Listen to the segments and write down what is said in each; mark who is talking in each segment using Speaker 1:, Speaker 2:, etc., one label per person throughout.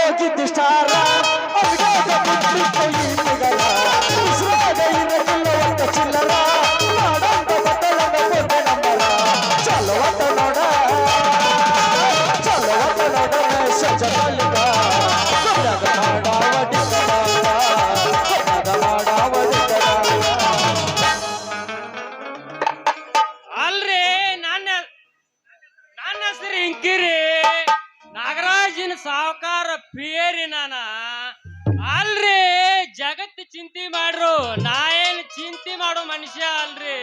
Speaker 1: ಹೋಗಿದ್ದಿಷ್ಟಾರ ಚಿಲ್ಲರ ಚಲವಟ ನೋಡ ಚಲವಟ ನೋಡ ಸಜಲಿಗ
Speaker 2: ಅಲ್ರಿ ನನ್ನ ಹೆಸರು ಹಿಂಕಿರಿ ನಾಗರಾಜಿನ ಸಾವುಕಾರ ಪೇರಿ ನಾನ ಅಲ್ರಿ ಜಗತ್ತು ಚಿಂತೆ ಮಾಡ್ರು ನಾ ಏನ್ ಚಿಂತೆ ಮಾಡೋ ಮನುಷ್ಯ ಅಲ್ರಿ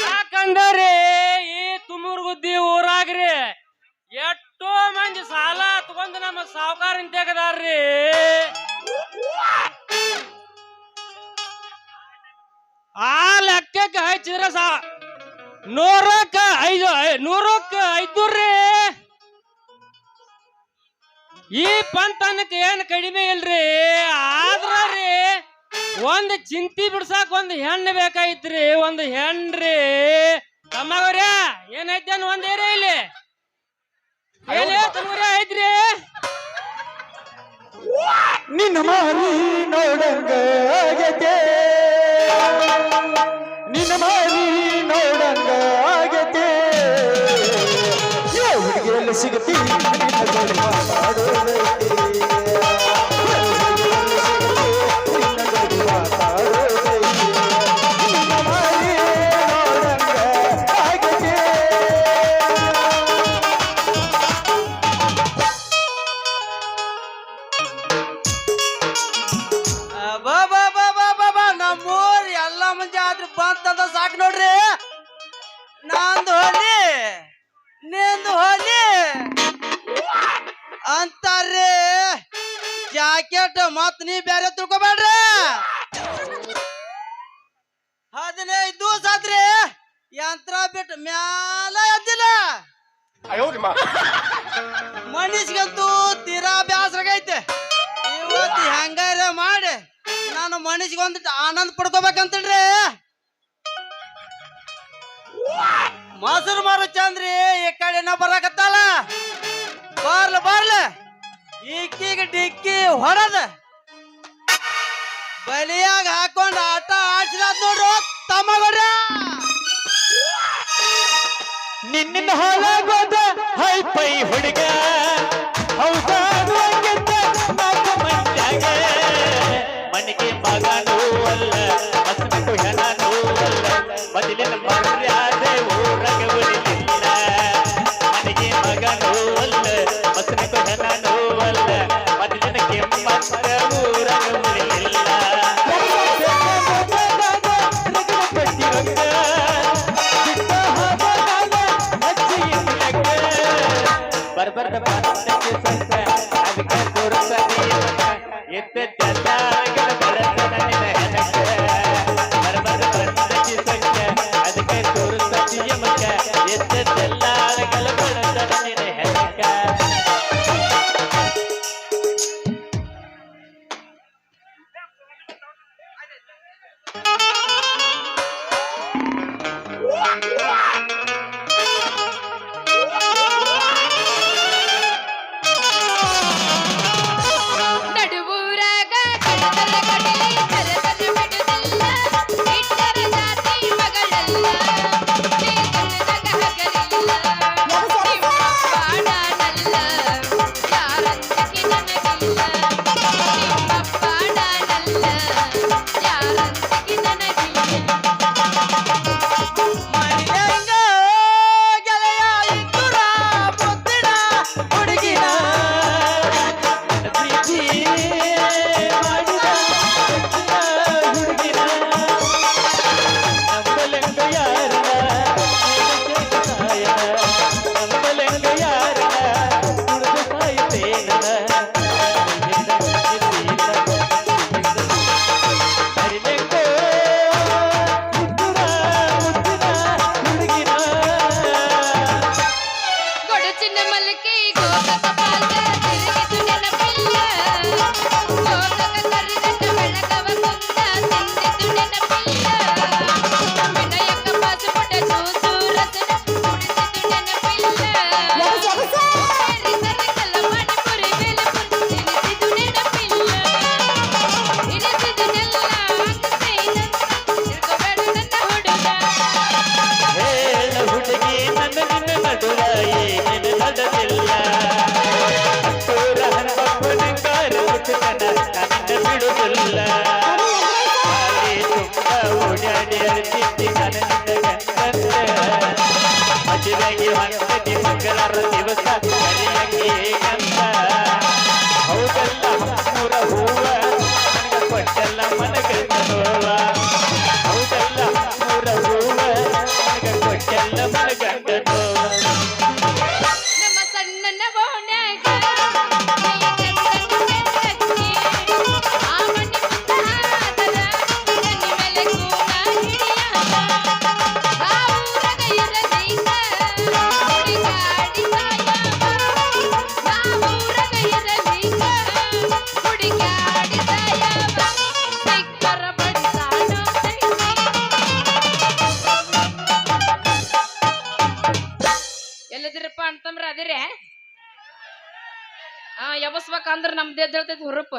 Speaker 2: ಯಾಕಂದ್ರೆ ಈ ತುಮೂರ್ಗುದ್ದಿ ಊರಾಗ್ರಿ ಎಷ್ಟೋ ಮಂದಿ ಸಾಲ ತಗೊಂಡು ನಮ್ಮ ಸಾವುಕಾರನ್ ತೆಗದಾರ್ರಿ ಆ ಲೆಕ್ಕಕ್ಕೆ ಹಚ್ಚಿದ್ರ ನೂರಕ್ಕ 500 ಈ ಪಂತನಕ್ಕೆ ಏನ್ ಕಡಿಮೆ ಇಲ್ರಿ ಆದ್ರ ರೀ ಒಂದ್ ಚಿಂತಿ ಬಿಡ್ಸಾಕ ಒಂದ್ ಹೆಣ್ಣು ಬೇಕಾಯ್ತ್ರಿ ಒಂದ್ ಹೆಣ್ರಿ ತಮ್ಮವ್ರ ಏನೈತೆ ಒಂದ್ ಏರಿಯಾ ಇಲ್ಲಿ ತಮ್ಮವ್ರ ಐತ್ರಿ
Speaker 1: ನಿನ್ನ ಮಾರಿ ನೋಡಂಗ ಆಗೈತೆ ನಿನ್ನ ಮಾರಿ ನೋಡಂಗ ಆಗೈತೆ ಹುಡುಗಿಯಲ್ಲಿ ಸಿಗತಿ
Speaker 3: ನಮ್ಮೂರ್ ಎಲ್ಲ ಮುಂಜೆ ಆದ್ರೂ ಬಂತಂದ ಸಾಕು ನೋಡ್ರಿ ನಂದು ಹೋಲಿ ನಿಂದು ಹೋಲಿ ಅಂತಾರ್ರಿ ಜಾಕೆಟ್ ಮತ್ ನೀ ಬೇರೆ ತಿಳ್ಕೊಬೇಡ್ರಿ 15 ದಿವಸ ಆದ್ರಿ ಯಂತ್ರ ಬಿಟ್ಟು ಮ್ಯಾಲ ಎದ್ದಿಲ್ಲ ಮನುಷ್ಯಗಂತೂ ತೀರಾ ಬ್ಯಾಸ್ರಾಗೈತೆ ಇವತ್ತು ಹೆಂಗಾರ ಮಾಡಿ ನಾನು ಮನುಷ್ಯಗೆ ಒಂದಿಟ್ಟು ಆನಂದ ಪಡ್ಕೋಬೇಕಂತೇಳ್ರಿ ಮೊಸರು ಮಾರು ಚಂದ್ರಿ ಈ ಕಡೆನ ಬರಾಕತ್ತಲ್ಲ ಬರ್ಲ ಈಕಿಗೆ ಡಿಕ್ಕಿ ಹೊಡದ ಬಲಿಯಾಗ ಹಾಕೊಂಡ್ ಆಟ ಆಡ್ಸಿದ ನೋಡ್ರು ತಮ್ಮಗೌಡ್ರ
Speaker 1: ನಿನ್ನ ಹಾಳಾಗೋದ ಹೈ ಪೈ ಹುಡುಗ ಹೌದಾಗುವಂಗಿದ್ದ ನಾಲ್ಕು ಮಂಡ್ಯಾಗ ಮನೆಗೆ ಮಗನೂ ಅಲ್ಲ ಹಸಬೇಕು ಹೆಣನೂ ಅಲ್ಲ ಮೊದಲಿನ ಮರ್ಯಾದೆ ಊರಾಗ ಉಳಿಲಿಲ್ಲ ಮನೆಗೆ ಮಗನೂ ಅಲ್ಲ ಹಸಬೇಕು ಹೆಣನೂ ಅಲ್ಲ ಮೊದಲಿನ ಕೆಮ್ಮತ್ತ ಊರಾಗ ಉಳಿಲಿಲ್ಲ ಬರ್ಬರ್ದ ಬಾರಕ್ಕೆ ಸಂತ ಅದಕ್ಕೆ ತೋರಿಸಲಿ ಎತ್ತ ಚಂದಗಳ ಬೆಳತನ ನಿನ್ನ ಹೆನಕ ಬರ್ಬರ್ದ ಬಾರಕ್ಕೆ ಸಂತ ಅದಕ್ಕೆ ತೋರಿಸಲಿ ಮಕ್ಕ ಎತ್ತ ಚಂದಗಳ ಬೆಳತನ ನಿನ್ನ ಹೆನಕ
Speaker 3: ಮನೆಗೆ
Speaker 1: ಮಾಡಲಿಲ್ಲ ಹತ್ತೂರ ಹನುಮಪ್ಪನ ಕಾರು ಮುಟ್ಟತನ ನನ್ನ ಬಿಡುವುದಿಲ್ಲ ಹಾಲಿ ತುಂಬ ಓಡಾಡಿ ಅರ್ಚಿದ್ದಿ ನನ್ನ ಗಂಡಂದ ಮದುವೆಗೆ ಹೊಂದದಿ ಮಂಗಳರ ದಿವಸ ಸರಿಯಾಗಿ ಹೇಗಂತ ಹೌದಲ್ಲ ಹಮ್ಮೂರ ಹೂವ ನನಗ ಕೊಟ್ಟಲ್ಲ ಮನಗಂಡ ನೋವ ಹೌದಲ್ಲ ಹಮ್ಮೂರ ಹೂವ ನನಗ ಕೊಟ್ಟಲ್ಲ ಮನಗಂಡ ನೋವ
Speaker 4: ನಮ್ಮ ಸಣ್ಣನ ಬೋನ್ಯಾಗ ನೀ ಚಂದನ ಬೆಳಕಿ, ಆ ಮಣ್ಣಿ ಮುದ್ದಾದರ ಎನ್ನಿ ಮೇಲೆ ಕೂನ ಹಿಡಿಯಾಗ. ಆ ಊರಗ ಇರಲಿಂಗ ಹುಡುಗಾಡಿ ಸಾಯವ. ಆ ಊರಗ ಇರಲಿಂಗ ಹುಡುಗಾಡಿ ಸಾಯವ. ಸಿಕ್ಕರ ಬಡಿಸಾಡೋ ಎಲ್ಲಿದಿರಪ್ಪ ಅಂತಂದ್ರ ಅದಿರೇ ಯಬಸ್ಬೇಕಂದ್ರ ನಮ್ದು ಎದ್ದು ಹೇಳ್ತೈತಿ ಹುರುಪ.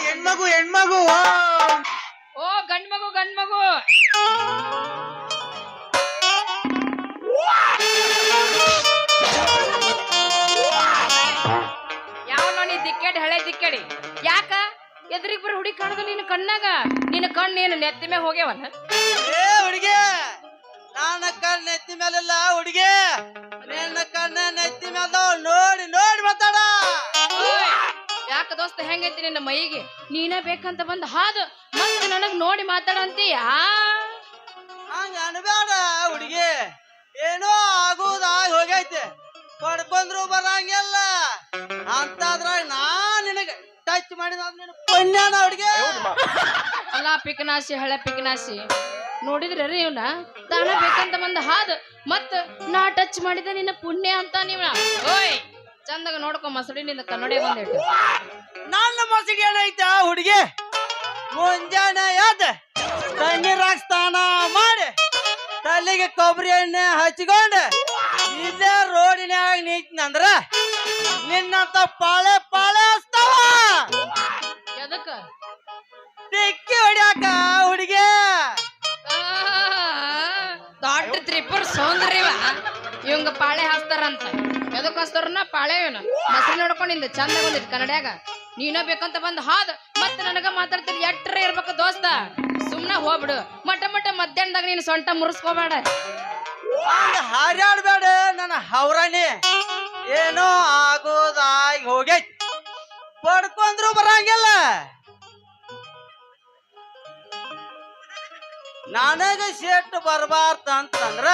Speaker 3: ಹೆಣ್ಮಗು ಹೆಣ್ಮಗು
Speaker 4: ಓ ಗಂಡ್ ಮಗು ಗಂಡ್ ಮಗು ಯಾವನೋ ನೀ ದಿಕ್ಕಡಿ ಹಳೆ ದಿಕ್ಕಡಿ ಯಾಕ ಎದ್ರಿಗ್ ಬರೀ ಹುಡುಗಿ ಕಾಣದ ನಿನ್ನ ಕಣ್ಣಾಗ ನಿನ್ನ ಕಣ್ಣು ಏನು ನೆತ್ತಿ ಮ್ಯಾಗ ಹೋಗ್ಯಾವನ
Speaker 3: ಏ ಹುಡುಗಿ ನನ್ನ ಕಣ್ಣು ನೆತ್ತಿ ಮೇಲಿಲ್ಲ ಹುಡುಗಿ ನಿನ್ನ ಕಣ್ಣು ನೆತ್ತಿ ಮೇಲೆ ನೋಡಿ ನೋಡಿ ಮಾತಾಡ
Speaker 4: ಯಾಕ ದೋಸ್ತ ಹೆಂಗೈತಿ ನಿನ್ನ ಮೈಗೆ ನೀನ ಬೇಕಂತ ಬಂದ್ ಹಾದು ಮತ್ತೆ ನನಗ್ ನೋಡಿ ಮಾತಾಡಂತೀಯ
Speaker 3: ಹಂಗ ಅನ್ಬೇಡ ಹುಡುಗಿ ಏನೋ ಆಗುದಾಗಿ ಹೋಗೈತೆ ಪಡ್ಕೊಂಡ್ರು ಬರಂಗಿಲ್ಲ ಅಂತದ್ರಾಗ ನಿನಗೆ ಟಚ್ ಮಾಡಿದ ನಿನ್ನ ಪುಣ್ಯನ ಹುಡುಗಿ
Speaker 4: ಅಲ್ಲ ಪಿಕನಾಸಿ ಹಳೆ ಪಿಕನಾಸಿ ನೋಡಿದ್ರೆ ಇವ್ನ ತಾನ ಬೇಕಂತ ಬಂದ ಹಾದ್ ಮತ್ ನಾ ಟಚ್ ಮಾಡಿದ ನಿನ್ನ ಪುಣ್ಯ ಅಂತ ನೀವ ಓಯ್ ಚಂದಾಗ ನೋಡ್ಕೊ ಮಸಡಿನಿಂದ ಕನ್ನಡ ಬಂದಿಟ್ಟು
Speaker 3: ನನ್ನ ಮಸಿಗೆ ಏನೈತ ಹುಡುಗಿ ಮುಂಜಾನೆ ಎದ್ದ ತಣ್ಣೀರಾಗ ಸ್ನಾನ ಮಾಡಿ ತಲೆಗೆ ಕೊಬ್ಬರಿ ಎಣ್ಣೆ ಹಚ್ಕೊಂಡು ಇಲ್ಲೇ ರೋಡಿನ್ಯಾಗ ನಿಂತಂದ್ರ ನಿನ್ನಂತ ಪಾಳೆ ಪಾಳೆ ಹಚ್ತಾವ
Speaker 4: ಎದಕ್ಕ
Speaker 3: ಟಿಕ್ಕಿ ಹೊಡ್ಯಾಕ ಹುಡುಗಿ
Speaker 4: ದೊಡ್ಡ ತ್ರಿಪುರ ಸೌಂದರ್ಯವ ಇವಂಗ ಪಾಳೆ ಹಾಸ್ತಾರಂತ ಎದಕ್ ಹಚ್ತಾರನ ಪಾಳೆ ಇವನ ಮಸರಿ ನೋಡ್ಕೊಂಡಿಂದ ಚಂದ ಬಂದಿದ್ ಕನ್ನಡ್ಯಾಗ ನೀನ ಬೇಕಂತ ಬಂದ್ ಹಾದ್ ಮತ್ತ ನನಗ ಮಾತಾಡ್ತೀನಿ ಎಟ್ರ ಇರ್ಬೇಕು ದೋಸ್ತ ಸುಮ್ನ ಹೋಗ್ಬಿಡು ಮಟ್ಟ ಮಟ್ಟ ಮಧ್ಯಾಹ್ನದಾಗ ನೀನು ಸೊಂಟ ಮುರಿಸ್ಕೋಬೇಡ
Speaker 3: ಹಂಗ ಹಾರ್ಯಾಡ್ಬೇಡ ನನ್ನ ಹೌರಾಣಿ ಏನೋ ಆಗೋದಾಗಿ ಹೋಗೈತಿ ಪಡ್ಕೊಂಡ್ರು ಬರಂಗಿಲ್ಲ ನನಗ ಶೆಟ್ ಬರಬಾರ್ದ ಅಂತಂದ್ರ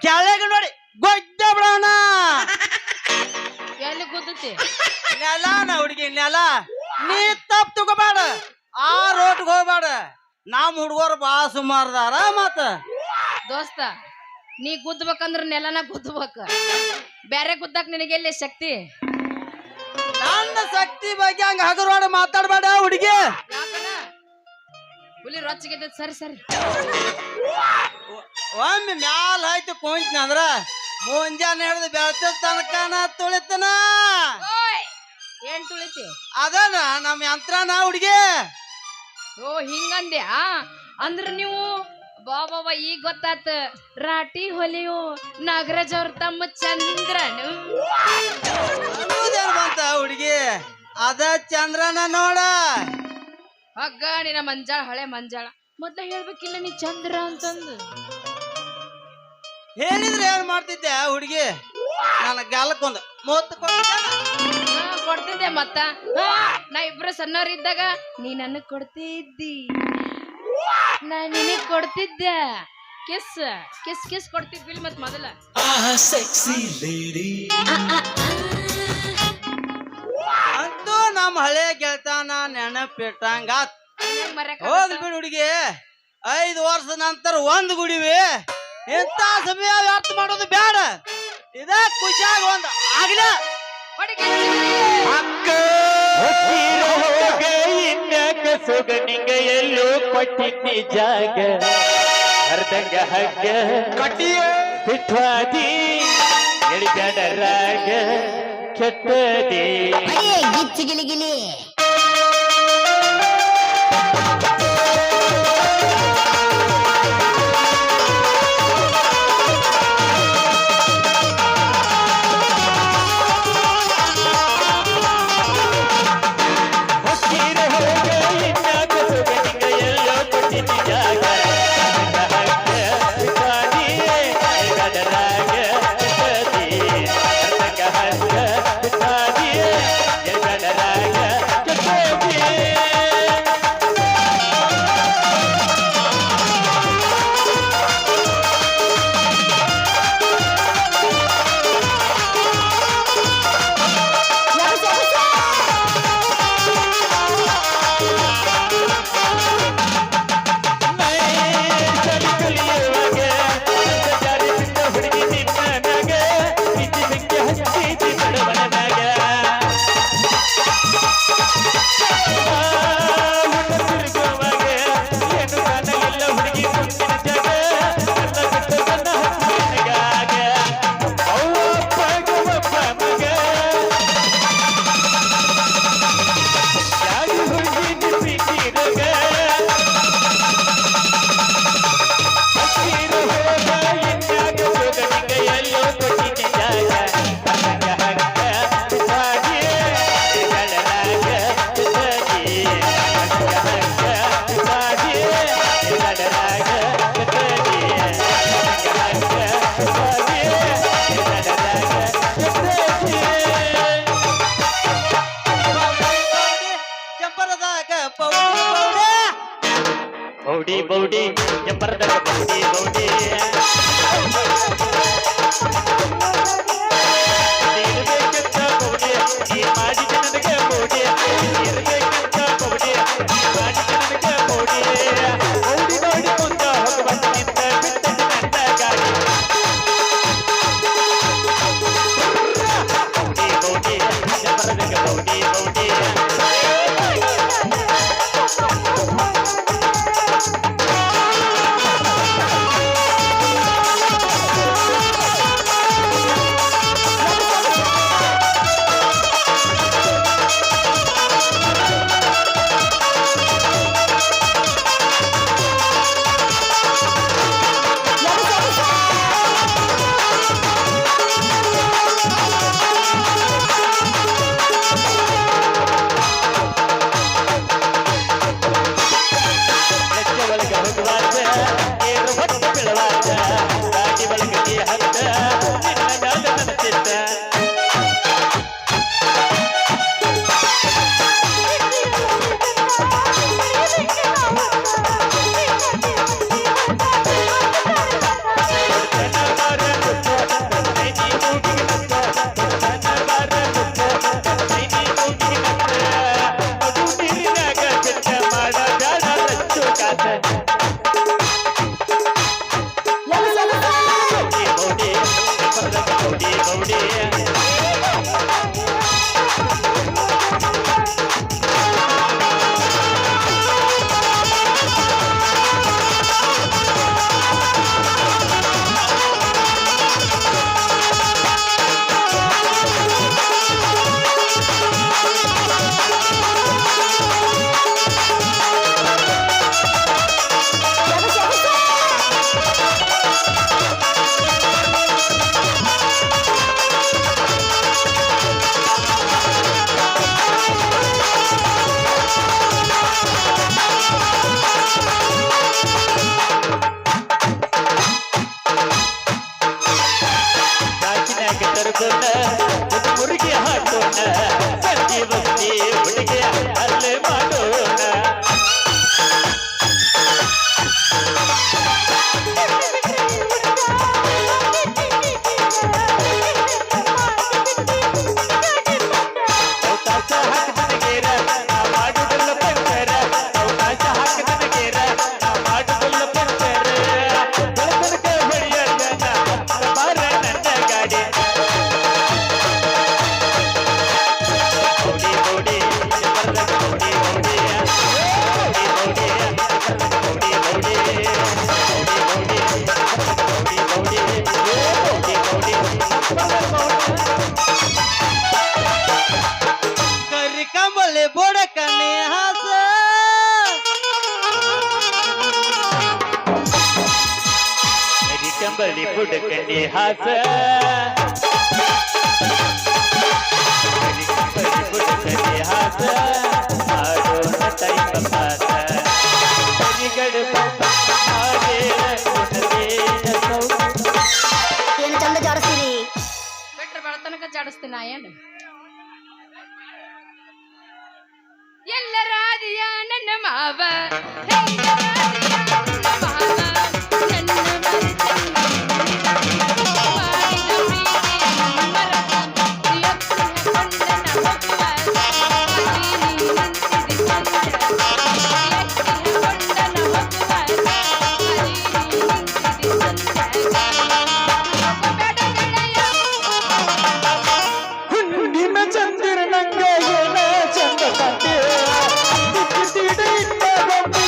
Speaker 3: ಕೆಳಗೆ ನೋಡಿ ಗೊಜ್ಜ ಬಿಡೋಣ
Speaker 4: ಎಲ್ಲಿ ಗುದ್ದತಿ
Speaker 3: ನೆಲನ ಹುಡುಗಿ ನೆಲ ನೀ ತಪ್ಪು ತಗೋಬೇಡ ಆ ರೋಡ್ಗೆ ಹೋಗ್ಬೇಡ ನಮ್ಮ ಹುಡುಗರು ಬಾ ಸುಮಾರ್ದಾರ ಮತ್ತ
Speaker 4: ದೋಸ್ತ ನೀ ಗುದ್ದಬೇಕಂದ್ರ ನೆಲನ ಗುದ್ದಬೇಕ ಬ್ಯಾರೆ ಗುದ್ದಕ್ ನಿನಗೆಲ್ಲಿ ಶಕ್ತಿ
Speaker 3: ನನ್ನ ಶಕ್ತಿ ಬಗ್ಗೆ ಹಂಗ ಹಗರೋಡ ಮಾತಾಡ್ಬೇಡ ಹುಡುಗಿ
Speaker 4: ಯಾಕನ ಹುಲಿ ರೊಚ್ಚಿಗೆ ಸರಿ ಸರಿ
Speaker 3: ಒಮ್ಮೆ ಮ್ಯಾಲ ಆಯ್ತು ಕುಂತ್ನ ಅಂದ್ರ ಮುಂಜಾನೆ ಹಿಡಿದು ಬೆಳತ ತನಕನ ತುಳಿತನ
Speaker 4: ಓಯ್ ಏನ್ ತುಳಿತಿ
Speaker 3: ಅದನ ನಮ್ಮ ಯಂತ್ರನ ಹುಡುಗಿ
Speaker 4: ಓ ಹಿಂಗಂದ್ಯಾ ಅಂದ್ರ ನೀವು ಬಾಬಾ ಈಗ ಗೊತ್ತಾತ ರಾಟಿ ಹೊಲಿಯು ನಾಗರಾಜ್ ಅವ್ರ ತಮ್ಮ ಚಂದ್ರನು
Speaker 3: ಅನ್ನೋದೇನ್ ಬಂತ ಹುಡುಗಿ ಅದ ಚಂದ್ರನ ನೋಡ
Speaker 4: ಹಗ್ಗ ನಿನ್ನ ಮಂಜಾಳ ಹಳೆ ಮಂಜಾಳ ಮೊದ್ಲ ಹೇಳ್ಬೇಕಿಲ್ಲ ನೀ ಚಂದ್ರ ಅಂತಂದು
Speaker 3: ಹೇಳಿದ್ರೆ ಏನ್ ಮಾಡ್ತಿದ್ದೆ ಹುಡುಗಿ ನನ್ನ ಗಾಲಕ್ಕೊಂದು ಮೂವತ್ತು
Speaker 4: ಕೊಡ್ತಿದ್ದೆ ಮತ್ತ ನಾ ಇಬ್ರು ಸಣ್ಣವ್ರ ಇದ್ದಾಗ ನೀ ನನಗ್ ಕೊಡ್ತಿದ್ದಿ ನಾ ನಿನಗ್ ಕೊಡ್ತಿದ್ದೆ ಕಿಸ್ ಕಿಸ್ ಕಿಸ್ ಕೊಡ್ತಿದ್ವಿಲ್ ಮತ್ ಮೊದಲ
Speaker 3: ಅಂತೂ ನಮ್ಮ ಹಳೆ ಗೆಳತನ ನೆನಪಿಟ್ಟಂಗ ಹೋಗ್ಲಿ ಬಿಡು ಹುಡುಗಿ 5 ವರ್ಷದ ನಂತರ ಒಂದ್ ಗುಡಿವಿ ಇಂತ ಸಮಯ ವ್ಯರ್ಥ ಮಾಡೋದು ಬೇಡ ಇದ ಖುಷಿಯಾಗಿ ಒಂದ್ ಆಗ್ಲ
Speaker 1: ಅಕ್ಕ ಹತ್ತಿರ ಹೋಗ ಇನ್ಯಾಕ ಸುಗನಿಂಗ ಎಲ್ಲೋ ಕೊಟ್ಟಿದ್ದಿ ಜಾಗ ಅರ್ಧಂಗ ಹಗ್ಗ ಕಟ್ಟಿಯ ಬಿಟ್ವಾದಿ ಎಳಿಬ್ಯಾಡ ರಾಗ ಕೆಟ್ಟದಿ
Speaker 5: ಗಿಚ್ಚಿ ಗಿಲಿ ಗಿಲಿ
Speaker 1: ಬೌಡಿ ಬೌಡಿ ಎಬ್ಬರದಾಗ ಬೌಡಿ ಬೌಡಿ ಇರ್ಬೇಕಂತ ಬೌಡಿ ನೀ ಮಾಡಿದ ನನಗೆ ಬೌಡಿ ಇರ್ಬೇಕಂತ ಬೌಡಿ ನೀ ಮಾಡಿದ ನನಗೆ ಬೌಡಿ ಬೌಡಿ ಬೌಡಿ ಮುಂದ ಹೋಗುವಂತ ನಿಂತ ಬಿಟ್ಟದ್ದು ನನ್ನ ಗಾಡಿ ಬೌಡಿ ಬೌಡಿ ಎಬ್ಬರದಾಗ ಬೌಡಿ ಬೌಡಿ ಒಳಗೆ ಹೋಗುವಾತ ಏರು ಹೊತ್ತು ಬೀಳುವಾತ ಗಾಡಿ ಒಳಗೆ ನೀ ಹತ್ತ ನಿನ್ನ ಮ್ಯಾಗ ನನ್ನ ಚಿತ್ತ ತರ್ಕೊಂಡ ಮುರುಗಿ ಹಾಕೋಣ ಸಂಜೆ ಬಸ್ತಿ ಹುಡುಗಿ ಅಲ್ಲೇ ಮಾಡೋಣ ಅವಕಾಶ ಹಾಕಿ ನನಗೇರ ನಾ ಮಾಡುವುದಿಲ್ಲ ಪಂಚರ ಅವಕಾಶ ಹಾಕಿ ನನಗೇರ ನಾ ಮಾಡುವುದಿಲ್ಲ ಪಂಚರ ಬೆಳತನಕ ಹೊಡೆಯಲ್ಲ ಬಾರ ನನ್ನ ಗಾಡಿ ಬೌಡಿ ಬೌಡಿ ಎಬ್ಬರದಾಗ ಬೌಡಿ ಬೌಡಿ ಬೌಡಿ ಬೌಡಿ ಎಬ್ಬರದಾಗ ಬೌಡಿ ಬೌಡಿ ಬೌಡಿ ಬೌಡಿ ಬೌಡಿ ಬೌಡಿ
Speaker 3: ಕರಿ ಕಂಬಳಿ ಬೋಡ ಕಣ್ಣಿ ಹಾಸ
Speaker 1: ಕರಿ ಕಂಬಳಿ ಬುಡಕಂಡಿ ಹಾಸ ಕರಿ ಕಂಬಳಿ ಬುಡಕಂಡಿ ಹಾಸ ಮಾಡೋಣ ಟೈಮ ಪಾಸ ಕರಿಗಡ
Speaker 5: ಏನು ಚಂದ ಜಾಡಿಸ್ತೀರಿ
Speaker 4: ಬಿಟ್ರೆ ಬೆಳತನಕ ಜಾಡಿಸ್ತೀನಿ ನಾ ಏನು ಎಲ್ಲರಾದಿಯ ನನ್ನ ಮಾವ
Speaker 1: ಹುಣ್ಣಿಮ ಚಂದಿರ ನಂಗ ಏನ ಚಂದ ಕಂಡೆ ತಿಡಿ ಇಟ್ಟ ಗೊಂಬಿ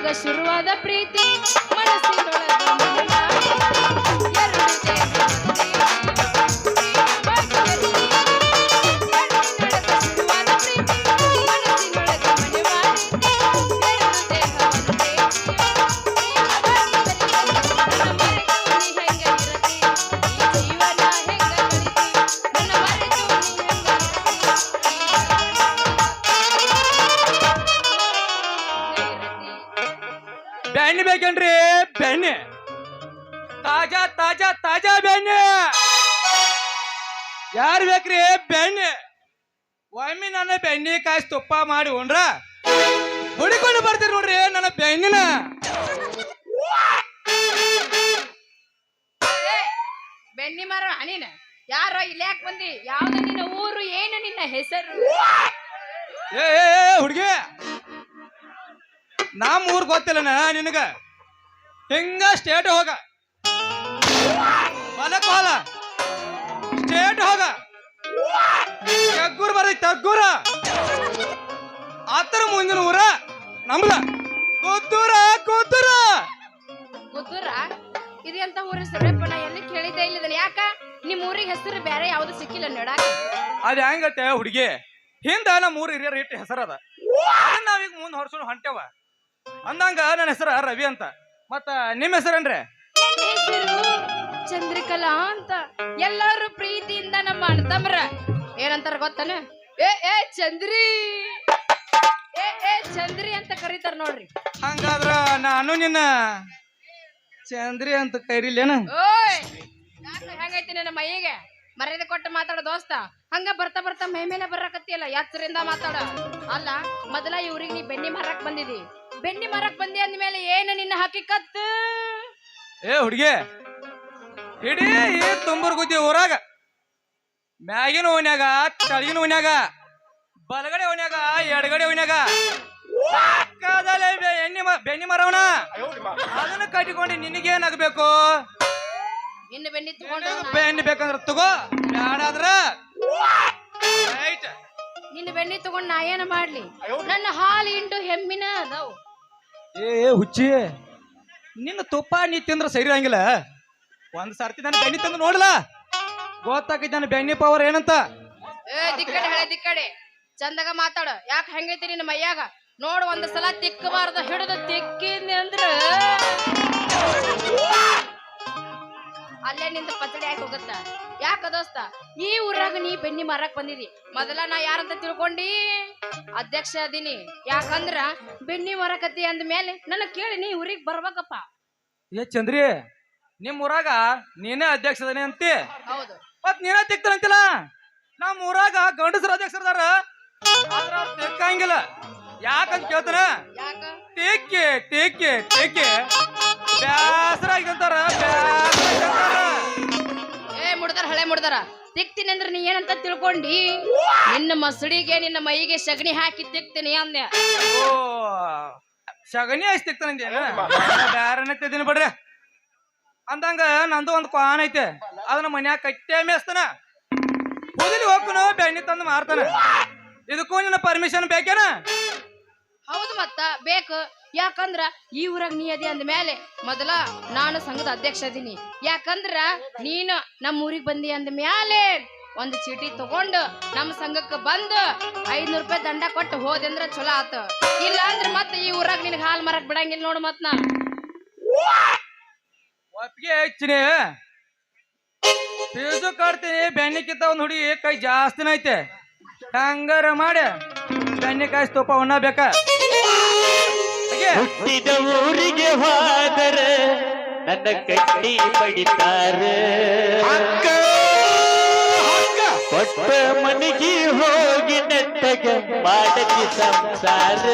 Speaker 4: ನಿನಗ ಶುರುವಾದ ಪ್ರೀತಿ ಮನಸ್ಸಿನೊಳಗ ಮನೆ ಮಾಡಿ ಎರಡು ದೇಹ ಒಂದೇ ಬಾಗಿಲಲ್ಲಿ ಕಣ್ಣಿನೊಳಗ ಶುರುವಾದ ಪ್ರೀತಿ ಮನಸ್ಸಿನೊಳಗ ಮನೆ ಮಾಡಿ ಎರಡು ದೇಹ ಒಂದೇ ಪ್ರೇಮ ಬಾಗಿಲಲ್ಲಿ ನನ್ನ ಮರೆತು ನೀ ಹೆಂಗ ಇರತಿ ಈ ಜೀವನ ಹೆಂಗ ಕಳಿತಿ ನನ್ನ ಮರೆತು ನೀ ಹೆಂಗ
Speaker 1: ಬೆಣ್ಣೆ ಬೇಕೇನ್ರಿ ಬೆಣ್ಣೆ ತಾಜಾ ತಾಜಾ ತಾಜಾ ಬೆಣ್ಣೆ ಯಾರು ಬೇಕ್ರಿ ಬೆಣ್ಣೆ ಒಮ್ಮೆ ನನ್ನ ಬೆಣ್ಣೆ ಕಾಯಿಸಿ ತುಪ್ಪ ಮಾಡಿ ಉಂಡ್ರ ಹುಡಿಕೊಂಡು ಬರ್ತೀರಿ ನೋಡ್ರಿ ನನ್ನ ಬೆಣ್ಣಿನ
Speaker 4: ಬೆಣ್ಣಿ ಮರ ನೀನ ಯಾರೋ ಇಲ್ಲಿ ಯಾಕೆ ಬಂದಿ ಯಾವ್ದು ನಿನ್ನ ಊರು ಏನು ನಿನ್ನ ಹೆಸರು
Speaker 1: ಏ ಹುಡುಗಿ ನಮ್ಮ ಊರ್ ಗೊತ್ತಿಲ್ಲನ ನಿನಗ ಹಿಂಗ ಸ್ಟೇಟ್ ಹೋಗ ಹೊಲಕ್ ಹೋಲ ಸ್ಟೇಟ್ ಹೋಗ ತಗ್ಗೂರ್ ಬರ್ದಿ ತಗ್ಗೂರ ಆತರ ಮುಂದಿನ ಊರ ನಮ್ದ ಕೂತೂರ ಕೂತೂರ
Speaker 4: ಗೊತ್ತೂರ ಇದು ಎಂತ ಊರ ಹೆಸರಪ್ಪ ನಾ ಎಲ್ಲಿ ಕೇಳಿದ್ದೆ ಇಲ್ಲದಲ್ಲ ಯಾಕ ನಿಮ್ ಊರಿಗೆ ಹೆಸರು ಬೇರೆ ಯಾವ್ದು ಸಿಕ್ಕಿಲ್ಲ ನೋಡಾಕ
Speaker 1: ಅದ ಹೆಂಗತ್ತೆ ಹುಡುಗಿ ಹಿಂದ ನಮ್ಮ ಊರ್ ಹಿರಿಯರ ಇಟ್ಟು ಹೆಸರದ ಅದನ್ನ ನಾವೀಗ ಮುಂದ್ ಹೊಡ್ಸೋಣ ಹೊಂಟೇವ ಅಂದಂಗ ನನ್ನ ಹೆಸರ ರವಿ ಅಂತ ಮತ್ತ ನಿಮ್ಮ ಹೆಸರೇನ್ರಿ
Speaker 4: ನನ್ನ ಹೆಸರು ಚಂದ್ರಕಲಾ ಅಂತ ಎಲ್ಲರೂ ಪ್ರೀತಿಯಿಂದ ನಮ್ಮ ಅಣ್ಣತಮ್ರ ಏನಂತಾರ ಗೊತ್ತಾನ ಏ ಚಂದ್ರಿ ಏ ಚಂದ್ರಿ ಅಂತ ಕರೀತಾರ ನೋಡ್ರಿ
Speaker 1: ಹಂಗಾದ್ರ ನಾನು ನಿನ್ನ ಚಂದ್ರಿ ಅಂತ ಕರೀಲೇನ
Speaker 4: ಓಯ್ ಹೆಂಗೈತಿ ನನ್ನ ಮೈಯಿಗೆ ಮರ್ಯಾದೆ ಕೊಟ್ಟು ಮಾತಾಡೋ ದೋಸ್ತ ಹಂಗ ಬರ್ತಾ ಬರ್ತಾ ಮೈ ಮೇಲೆ ಬರಕತ್ತಿಯಲ್ಲ ಎಚ್ಚರಿಂದ ಮಾತಾಡ ಅಲ್ಲ ಮೊದಲ ಇವ್ರಿಗೆ ನೀ ಬೆಣ್ಣಿ ಮಾರಕ್ ಬಂದಿದಿ ಬೆಣ್ಣಿ ಮಾರಕ್ ಬಂದಿ ಅಂದ್ಮೇಲೆ ಏನು ನಿನ್ನ ಹಕ್ಕಿಕತ್
Speaker 1: ಏ ಹುಡುಗಿ ಇಡೀ ಈ ತುಂಬೂರ್ ಗುದ್ದಿ ಊರಾಗ ಮ್ಯಾಗಿನ ಓನ್ಯಾಗ ತಳಗಿನ ಓನ್ಯಾಗ ಬಲಗಡೆ ಓನ್ಯಾಗ ಎಡಗಡೆ ಓನ್ಯಾಗ ಬೆಣ್ಣಿ ಮರವಣ ಅದನ್ನ ಕಟ್ಟಿಕೊಂಡು ನಿನಗೇನಾಗಬೇಕು
Speaker 4: ಇನ್ನು ಬೆಣ್ಣಿ ತಗೊಂಡು
Speaker 1: ಬೆಣ್ಣಿ ಬೇಕಂದ್ರ ತಗೋ ಬ್ಯಾಡಾದ್ರ ರೈಟ್
Speaker 4: ನಿನ್ನ ಬೆಣ್ಣಿ ತಗೊಂಡ್ ನಾ ಏನ ಮಾಡ್ಲಿ ನನ್ನ ಹಾಲು ಇಂಡು ಹೆಮ್ಮಿನ ಅದಾವ್
Speaker 1: ಏ ಹುಚ್ಚಿ ನಿನ್ನ ತುಪ್ಪ ನೀ ತಿಂದ್ರ ಸರಿ ಹಂಗಿಲ್ಲ ಒಂದ್ ಸರ್ತಿ ನನ್ನ ಬೆಣ್ಣಿ ತಂದು ನೋಡ್ಲಾ ಗೊತ್ತಾಕೈತಿ ನನ್ನ ಬೆಣ್ಣಿ ಪವರ್ ಏನಂತ
Speaker 4: ದಿಕ್ಕಡೆ ಹಳೆ ದಿಕ್ಕಡೆ ಚಂದಾಗ ಮಾತಾಡ ಯಾಕೆ ಹೆಂಗೈತಿ ನಿನ್ನ ಮೈಯಾಗ ನೋಡು ಒಂದ್ ಸಲ ತಿಕ್ಕಬಾರ್ದ ಹಿಡಿದು ತಿಕ್ಕಿಂದ ಅಂದ್ರ ಅಲ್ಲೇ ನಿಂದ ಪಚಡಿ ಆಗಿ ಹೋಗತ್ತ ಯಾಕ ದೋಸ್ತ ಈ ಊರಾಗ ನೀ ಬೆಣ್ಣಿ ಮಾರಕ್ ಬಂದಿದಿ ಮೊದಲ ನಾ ಯಾರಂತ ತಿಳ್ಕೊಂಡಿ ಅಧ್ಯಕ್ಷ ಅದೀನಿ ಯಾಕಂದ್ರ ಬೆಣ್ಣಿ ಮಾರಕತ್ತಿ ಅಂದ ಮೇಲೆ ನನ್ನ ಕೇಳಿ ನೀ ಊರಿಗೆ ಬರ್ಬೇಕಪ್ಪ
Speaker 1: ಏ ಚಂದ್ರಿ ನಿಮ್ ಊರಾಗ ನೀನೇ ಅಧ್ಯಕ್ಷದನಿ ಅಂತಿ
Speaker 4: ಹೌದು
Speaker 1: ಮತ್ ನೀನೇ ತಿಕ್ತಾನಂತಿಲ್ಲ ನಮ್ ಊರಾಗ ಗಂಡಸರ ಅಧ್ಯಕ್ಷರದಾರ ಆದ್ರ ಅವ್ರು ತಿಕ್ಕಂಗಿಲ್ಲ ಯಾಕಂತ ಕೇಳ್ತಾರ
Speaker 4: ಯಾಕ
Speaker 1: ಟೇಕೆ ಟೇಕೆ ಟೇಕೆ ಬ್ಯಾಸರಾಗಿಂತಾರ
Speaker 4: ಮುಡ್ದಾರ ಹಳೆ ಮುಡ್ದಾರ ತಿಕ್ತೀನಿ ಅಂದ್ರೆ ನೀ ಏನಂತ ತಿಳ್ಕೊಂಡಿ ನಿನ್ನ ಮಸಡಿಗೆ ನಿನ್ನ ಮೈಗೆ ಸಗಣಿ ಹಾಕಿ ತಿಕ್ತೀನಿ ಅಂದೆ
Speaker 1: ಓ ಸಗಣಿ ಹಚ್ಚಿ ತಿಕ್ತಾನಂದೇನ ಬ್ಯಾರನ ತಿದ್ದೀನಿ ಬಿಡ್ರಿ ಅಂದಂಗ ನಂದು ಒಂದು ಕ್ವಾನ್ ಐತೆ ಅದನ್ನ ಮನ್ಯಾಗ ಕಟ್ಟೆ ಮೇಸ್ತಾನ ಹುದಿಲಿ ಹೋಗ್ಕನು ಬೆಣ್ಣೆ ತಂದು ಮಾರ್ತಾನ ಇದಕ್ಕೂ ನಿನ್ನ ಪರ್ಮಿಷನ್ ಬೇಕೇನ
Speaker 4: ಹೌದು ಮತ್ತ ಬೇಕು ಯಾಕಂದ್ರ ಈ ಊರಾಗ ನೀ ಅದಿ ಅಂದ ಮೇಲೆ ಮೊದಲ ನಾನು ಸಂಘದ ಅಧ್ಯಕ್ಷ ಅದೀನಿ ಯಾಕಂದ್ರ ನೀನು ನಮ್ಮ ಊರಿಗೆ ಬಂದಿ ಅಂದ ಮ್ಯಾಲೆ ಒಂದು ಚೀಟಿ ತಗೊಂಡು ನಮ್ಮ ಸಂಘಕ್ಕೆ ಬಂದು 500 ರೂಪಾಯಿ ದಂಡ ಕೊಟ್ಟು ಹೋದಂದ್ರ ಚಲೋ ಆತ ಇಲ್ಲ ಅಂದ್ರ ಮತ್ತೆ ಈ ಊರಾಗ ನಿನಗೆ ಹಾಲು ಮರಕ್ ಬಿಡಂಗಿಲ್ಲ ನೋಡು ಮತ್ ನಾ
Speaker 1: ಒಪ್ಪಿಗೆ ಹೆಚ್ಚಿನಿ ಫೀಸು ಕಟ್ತೀನಿ ಬೆಣ್ಣೆಕ್ಕಿಂತ ಒಂದು ಹುಡುಗಿ ಕೈ ಜಾಸ್ತಿನ ಐತೆ ಹಂಗಾರ ಮಾಡಿ ಬೆಣ್ಣೆ ಕಾಯಿಸಿ ತುಪ್ಪ ಉಣ್ಣಬೇಕ
Speaker 6: ಹುಟ್ಟಿದ ಊರಿಗೆ ಹೋದರೆ ನನ್ನ ಕಟ್ಟಿ ಬಡಿತಾರ ಕೊಟ್ಟ ಮನೆಗೆ ಹೋಗಿ ನೆಟ್ಟಗ ಮಾಡತಿ ಸಂಸಾರ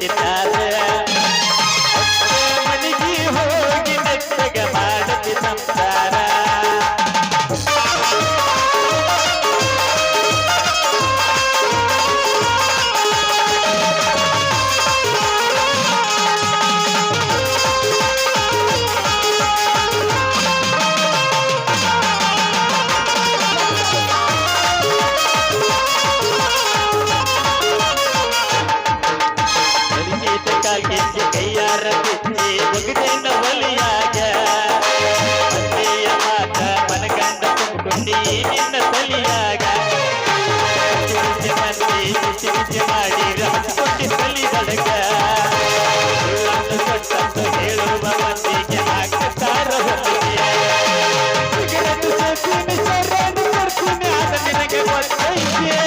Speaker 6: ಪಡಿತಾರ ಮನೆಗೆ ಹೋಗಿ ನೆಟ್ಟಗ ಮಾಡತಿ ಸಂಸಾರ ಪರಿಚಿತ ಕಾಲ್ಗೆಜ್ಜೆ ಕೈಯಾರ ಬಿಚ್ಚಿ ಒಗದೇನ ಒಲಿಯಾಗ ಮನೆಯ ಮಾತ ಮನಗಂಡ ತುಂಬಿಕೊಂಡಿ ನಿನ್ನ ತಲಿಯಾಗ ಬಿಸಿ ಮಂದಿ ಬಿಸಿ ಬಿಸಿ ಮಾಡಿ ಹಚ್ಕೊಂಡಿ ತಲಿದೊಳಗ ಸುಳ್ಳನ್ನು ಕೊಟ್ಟಂತ ಹೇಳುವ ಮಂದಿಗೆ ಹಾಕುತ್ತಾರ ಹೊತ್ತಿಗೆ ಸಿಗರೇಟು ಸೇರ್ತೀನಿ ಸರನ್ನು ಕೊಡ್ತೀನಿ ಆದ ನಿನಗೆ ಗೊತ್ತೈತೆ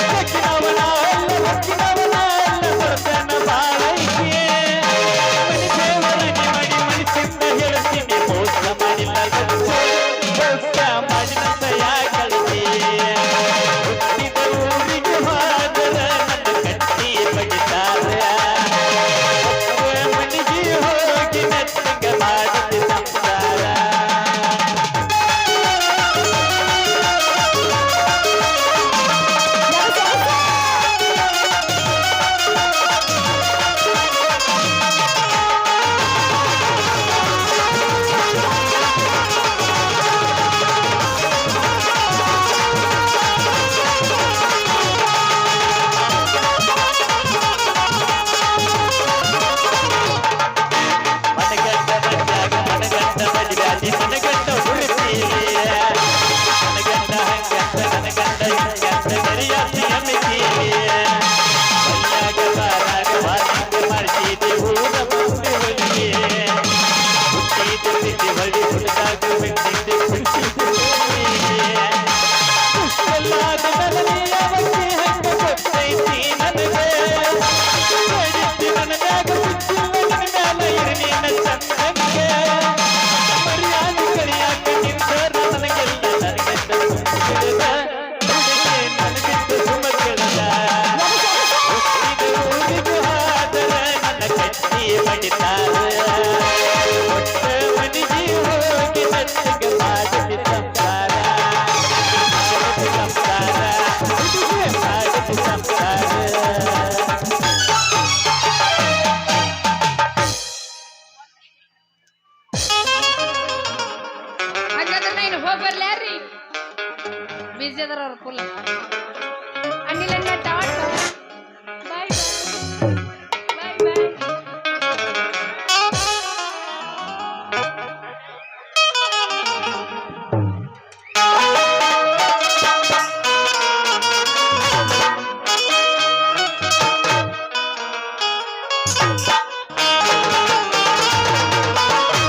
Speaker 6: ಹೊಕ್ಕಿನವನ ಅಲ್ಲ ಹೊಕ್ಕಿನವನ ಅಲ್ಲ ಹೊರತನ ಬಾಳೈತೆ ಮನಿ ದೇವರನೆ ಮಾಡಿ ಮನಸ್ಸಿಂದ ಹೇಳ್ತೀನಿ ಮೋಸ ಮಾಡಿಲ್ಲ ಮೋಸ ಮಾಡಿದಂತ ಯಾಕಳಿಸಿ ಹುಟ್ಟಿದ ಊರಿಗೆ ಹೋದರ ನನ್ನ ಕಟ್ಟಿ ಪಡಿತಾರ ಮನೆಗೆ ಹೋಗಿ ನೆಟ್ಟಗ ಮಾಡಿದ ಸಂಸಾರ ಮನಗಂಡ ಮಂಜಾಗ ಮನಗಂಡ ಮದುವೆ ಮನಗಂಡ ಹುಡುಕೀಲಿ ಮನಗಂಡ ಹಂಗಂತ ನನಗಂಡ ಹಿಂಗಂತ ಗರಿಯಾತಿ ಅಮಿತೀಲಿ ಮನ್ಯಾಗ ಬಾರಾಗ ವಾಸಿಂಗ ಮಾಡಿಸಿದಿ ಊರ ಮುಂದೆ ಹೊಲಿಗೆ ಹುಟ್ಟಿದ ಬಿಸಿ ಹೊಳಿ ಹುಡುಗಾಗ ಬಿಟ್ಟಿದ್ದೆ ಕುಳಿಸಿದ್ದು ಎಲ್ಲಾದ ನನಗೆ ಯಾವಕ್ಕೆ ಹಂಗ ಗೊತ್ತೈತಿ ನನಗೆ ಮಾಡಿದ್ದಿ ನನಗಾಗ ಬಿಚ್ಚಿಲ್ಲ ನನ್ನ ಮ್ಯಾಲ ಇರಲಿನ ಚಂದಂಗೆ ಮರ್ಯಾದೆ ಕಳಿಯಾಕ ನಿಂತರ ನನಗೆಲ್ಲ ನನಗೆಂದ ಸುಮ್ಮಿಳಿದ ಹುಡುಗಿ ನನಗಿಂತ ಸುಮಗಳಿದ ಹುಟ್ಟಿದ ಊರಿಗೆ ಹೋದರ ನನ್ನ ಕಟ್ಟಿ ಪಡಿತಾರ ಒಟ್ಟ ಮನೆಗೆ ಹೋಗಿ ನೆಟ್ಟಗ ಮಾಡಿದ ಸಂಸಾರ ಮಾಡಿದ ಸಂಸಾರ ಹುಡುಗಿ ಮಾಡಿದ ಸಂಸಾರ
Speaker 4: ಹಾಗಾದ್ರೆ ನಾನು ಹೋಗಿ ಬರ್ಲ್ಯಾರಿ ಬಿಜಿ ಅದಾರ ಅವ್ರ ಫುಲ್ ಅನಿಲನ್ನ ಟಾಟ ಬಾಯ್ ಬಾಯ್ ಬಾಯ್
Speaker 6: Thank